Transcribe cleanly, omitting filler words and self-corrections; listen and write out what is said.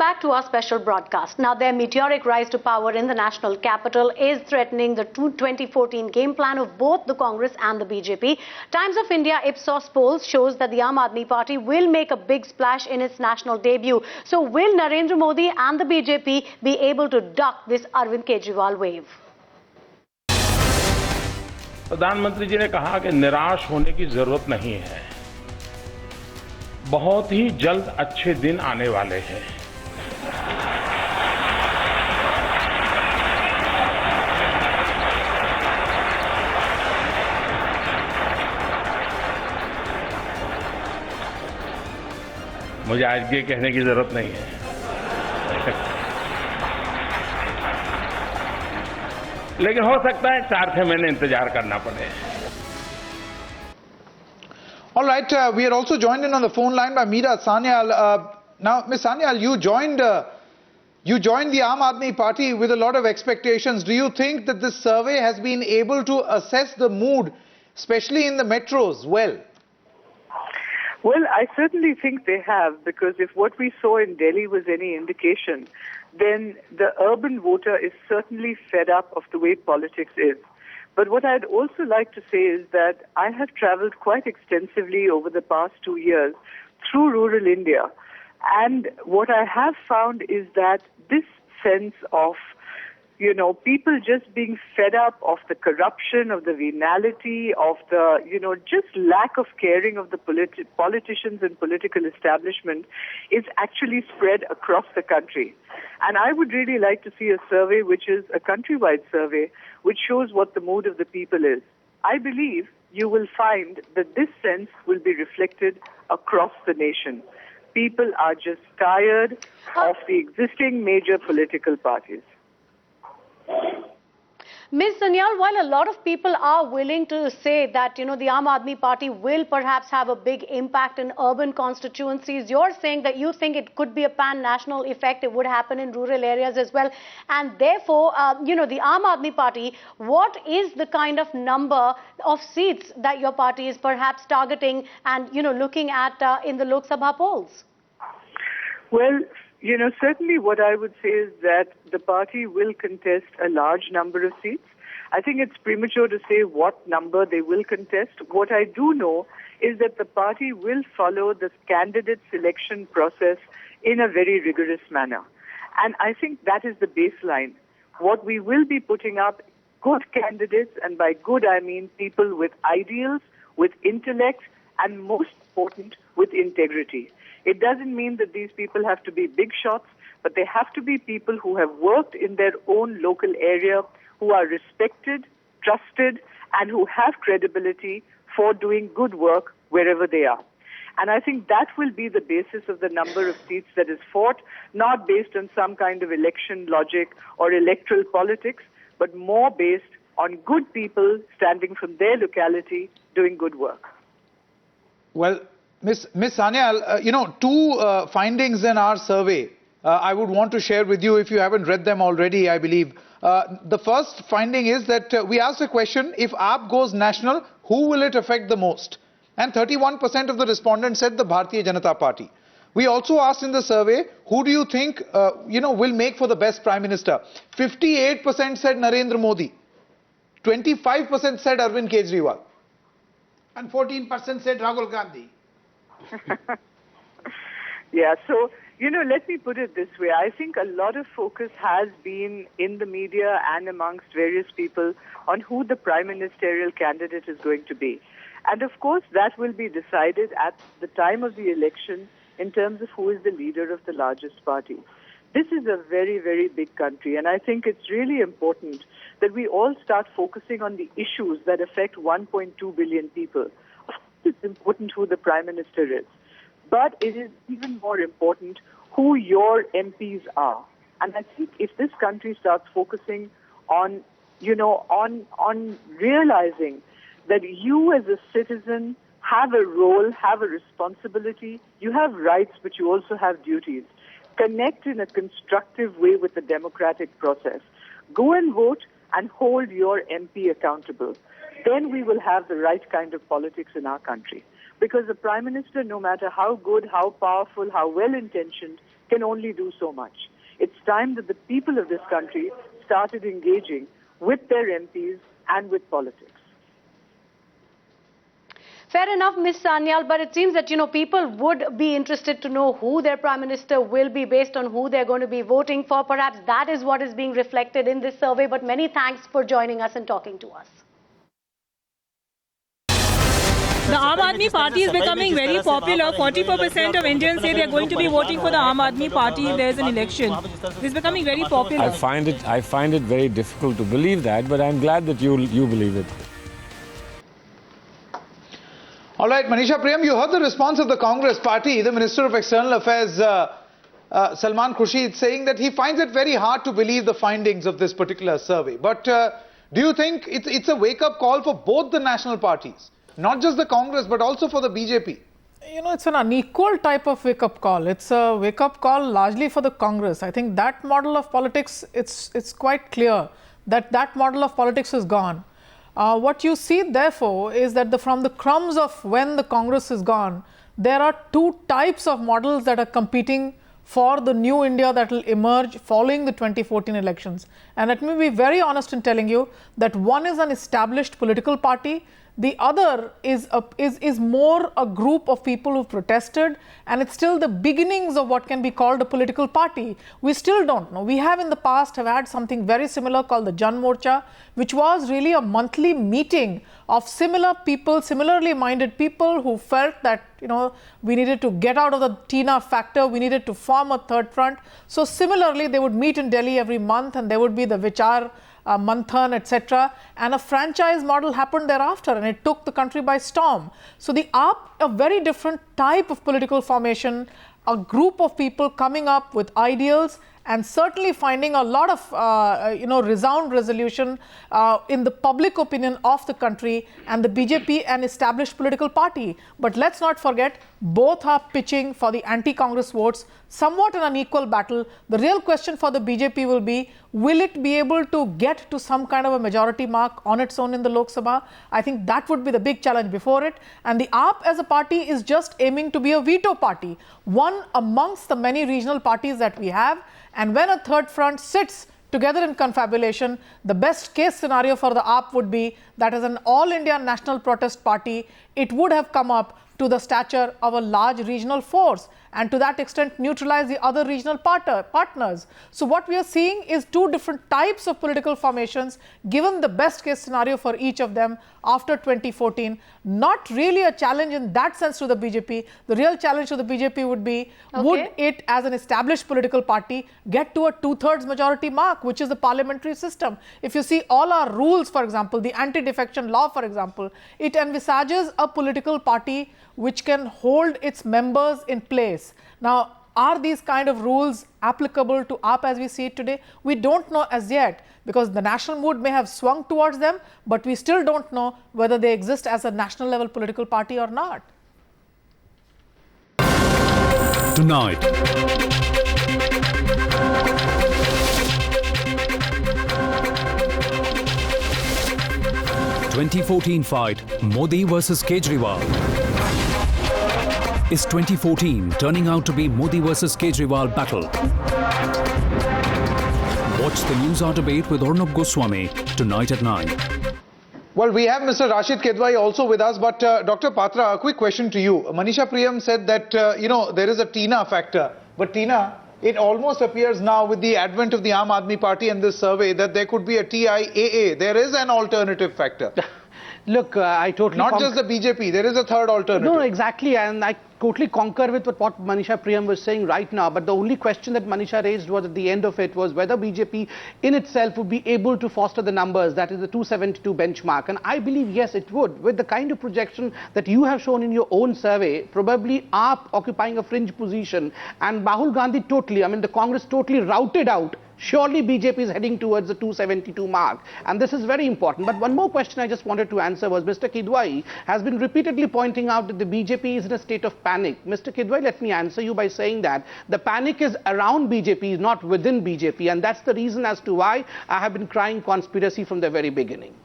back to our special broadcast. Now, their meteoric rise to power in the national capital is threatening the 2014 game plan of both the Congress and the BJP. Times of India Ipsos polls shows that the Aam Aadmi Party will make a big splash in its national debut. So, will Narendra Modi and the BJP be able to duck this Arvind Kejriwal wave? प्रधानमंत्री जी ने कहा कि निराश होने की जरूरत नहीं है। बहुत ही जल्द अच्छे दिन आने वाले हैं। मुझे आज ये कहने की जरूरत नहीं है। लेकिन हो सकता है 4-6 महीने इंतजार करना पड़े। All right, we are also joined in on the phone line by Meera Sanyal. Now, Ms. Sanyal, you joined the Aam Aadmi Party with a lot of expectations. Do you think that this survey has been able to assess the mood, especially in the metros, well? Well, I certainly think they have, because if what we saw in Delhi was any indication, then the urban voter is certainly fed up of the way politics is. But what I'd also like to say is that I have traveled quite extensively over the past 2 years through rural India. And what I have found is that this sense of, people just being fed up of the corruption, of the venality, of the, just lack of caring of the politicians and political establishment is actually spread across the country. And I would really like to see a survey which is a countrywide survey which shows what the mood of the people is. I believe you will find that this sense will be reflected across the nation. People are just tired of the existing major political parties. Ms. Sanyal, while a lot of people are willing to say that, the Aam Aadmi Party will perhaps have a big impact in urban constituencies, you're saying that you think it could be a pan-national effect. It would happen in rural areas as well. And therefore, the Aam Aadmi Party, what is the kind of number of seats that your party is perhaps targeting and, looking at in the Lok Sabha polls? Well, certainly what I would say is that the party will contest a large number of seats. I think it's premature to say what number they will contest. What I do know is that the party will follow the candidate selection process in a very rigorous manner. And I think that is the baseline. What we will be putting up, good candidates, and by good I mean people with ideals, with intellect, and most important, with integrity. It doesn't mean that these people have to be big shots, but they have to be people who have worked in their own local area, who are respected, trusted, and who have credibility for doing good work wherever they are. And I think that will be the basis of the number of seats that is fought, not based on some kind of election logic or electoral politics, but more based on good people standing from their locality doing good work. Well, Ms. Sanyal, two findings in our survey I would want to share with you if you haven't read them already, I believe. The first finding is that we asked a question, if AAP goes national, who will it affect the most? And 31% of the respondents said the Bharatiya Janata Party. We also asked in the survey, who do you think, will make for the best Prime Minister? 58% said Narendra Modi. 25% said Arvind Kejriwal. And 14% said Rahul Gandhi. Yeah, so, let me put it this way. I think a lot of focus has been in the media and amongst various people on who the prime ministerial candidate is going to be. And of course, that will be decided at the time of the election in terms of who is the leader of the largest party. This is a very, very big country, and I think it's really important that we all start focusing on the issues that affect 1.2 billion people. It's important who the Prime Minister is, but it is even more important who your MPs are. And I think if this country starts focusing on, on realizing that you as a citizen have a role, have a responsibility, you have rights, but you also have duties. Connect in a constructive way with the democratic process. Go and vote and hold your MP accountable. Then we will have the right kind of politics in our country. Because the Prime Minister, no matter how good, how powerful, how well-intentioned, can only do so much. It's time that the people of this country started engaging with their MPs and with politics. Fair enough, Ms. Sanyal, but it seems that, people would be interested to know who their Prime Minister will be based on who they're going to be voting for. Perhaps that is what is being reflected in this survey. But many thanks for joining us and talking to us. The Aam Aadmi Party is becoming very popular. 44% of Indians say they are going to be voting for the Aam Aadmi Party if there is an election. It's becoming very popular. I find it very difficult to believe that, but I'm glad that you believe it. All right, Manisha Priyam, you heard the response of the Congress party. The Minister of External Affairs, Salman Khurshid, saying that he finds it very hard to believe the findings of this particular survey. But do you think it's a wake-up call for both the national parties? Not just the Congress, but also for the BJP? It's an unequal type of wake-up call. It's a wake-up call largely for the Congress. I think that model of politics, it's quite clear that model of politics is gone. What you see, therefore, is that from the crumbs of when the Congress is gone, there are two types of models that are competing for the new India that will emerge following the 2014 elections. And let me be very honest in telling you that one is an established political party. The other is more a group of people who protested, and it's still the beginnings of what can be called a political party. We still don't know. We have in the past had something very similar called the Jan Morcha, which was really a monthly meeting of similar people, similarly minded people who felt that, we needed to get out of the Tina factor, we needed to form a third front. So similarly, they would meet in Delhi every month, and there would be the Vichar Manthan, etc. And a franchise model happened thereafter, and it took the country by storm. So the AAP, a very different type of political formation, a group of people coming up with ideals and certainly finding a lot of, resound resolution in the public opinion of the country, and the BJP an established political party. But let's not forget, both are pitching for the anti-Congress votes, somewhat in an equal battle. The real question for the BJP will it be able to get to some kind of a majority mark on its own in the Lok Sabha? I think that would be the big challenge before it. And the AAP as a party is just aiming to be a veto party, one amongst the many regional parties that we have. And when a third front sits together in confabulation, the best case scenario for the AAP would be that as an all-India national protest party, it would have come up to the stature of a large regional force, and to that extent neutralize the other regional partners. So what we are seeing is two different types of political formations given the best case scenario for each of them after 2014. Not really a challenge in that sense to the BJP. The real challenge to the BJP would be, would it as an established political party get to a two-thirds majority mark, which is the parliamentary system? If you see all our rules, for example, the anti-defection law, for example, it envisages a political party which can hold its members in place. Now, are these kind of rules applicable to AAP as we see it today? We don't know as yet, because the national mood may have swung towards them, but we still don't know whether they exist as a national level political party or not. Tonight, ...2014 fight, Modi versus Kejriwal. Is 2014 turning out to be Modi versus Kejriwal battle? Watch the News Hour debate with Arnab Goswami tonight at 9. Well, we have Mr. Rashid Kedwai also with us, but Dr. Patra, a quick question to you. Manisha Priyam said that, there is a Tina factor. But Tina, it almost appears now with the advent of the Aam Aadmi Party and this survey that there could be a TIAA. There is an alternative factor. Look, I totally... Not just the BJP, there is a third alternative. No, exactly, and I totally concur with what Manisha Priyam was saying right now, but the only question that Manisha raised was at the end of it was whether BJP in itself would be able to foster the numbers, that is the 272 benchmark, and I believe yes it would. With the kind of projection that you have shown in your own survey, probably AAP occupying a fringe position and Rahul Gandhi totally, the Congress totally routed out. Surely BJP is heading towards the 272 mark, and this is very important. But one more question I just wanted to answer was, Mr. Kedwai has been repeatedly pointing out that the BJP is in a state of panic. Mr. Kedwai, let me answer you by saying that the panic is around BJP, not within BJP, and that's the reason as to why I have been crying conspiracy from the very beginning.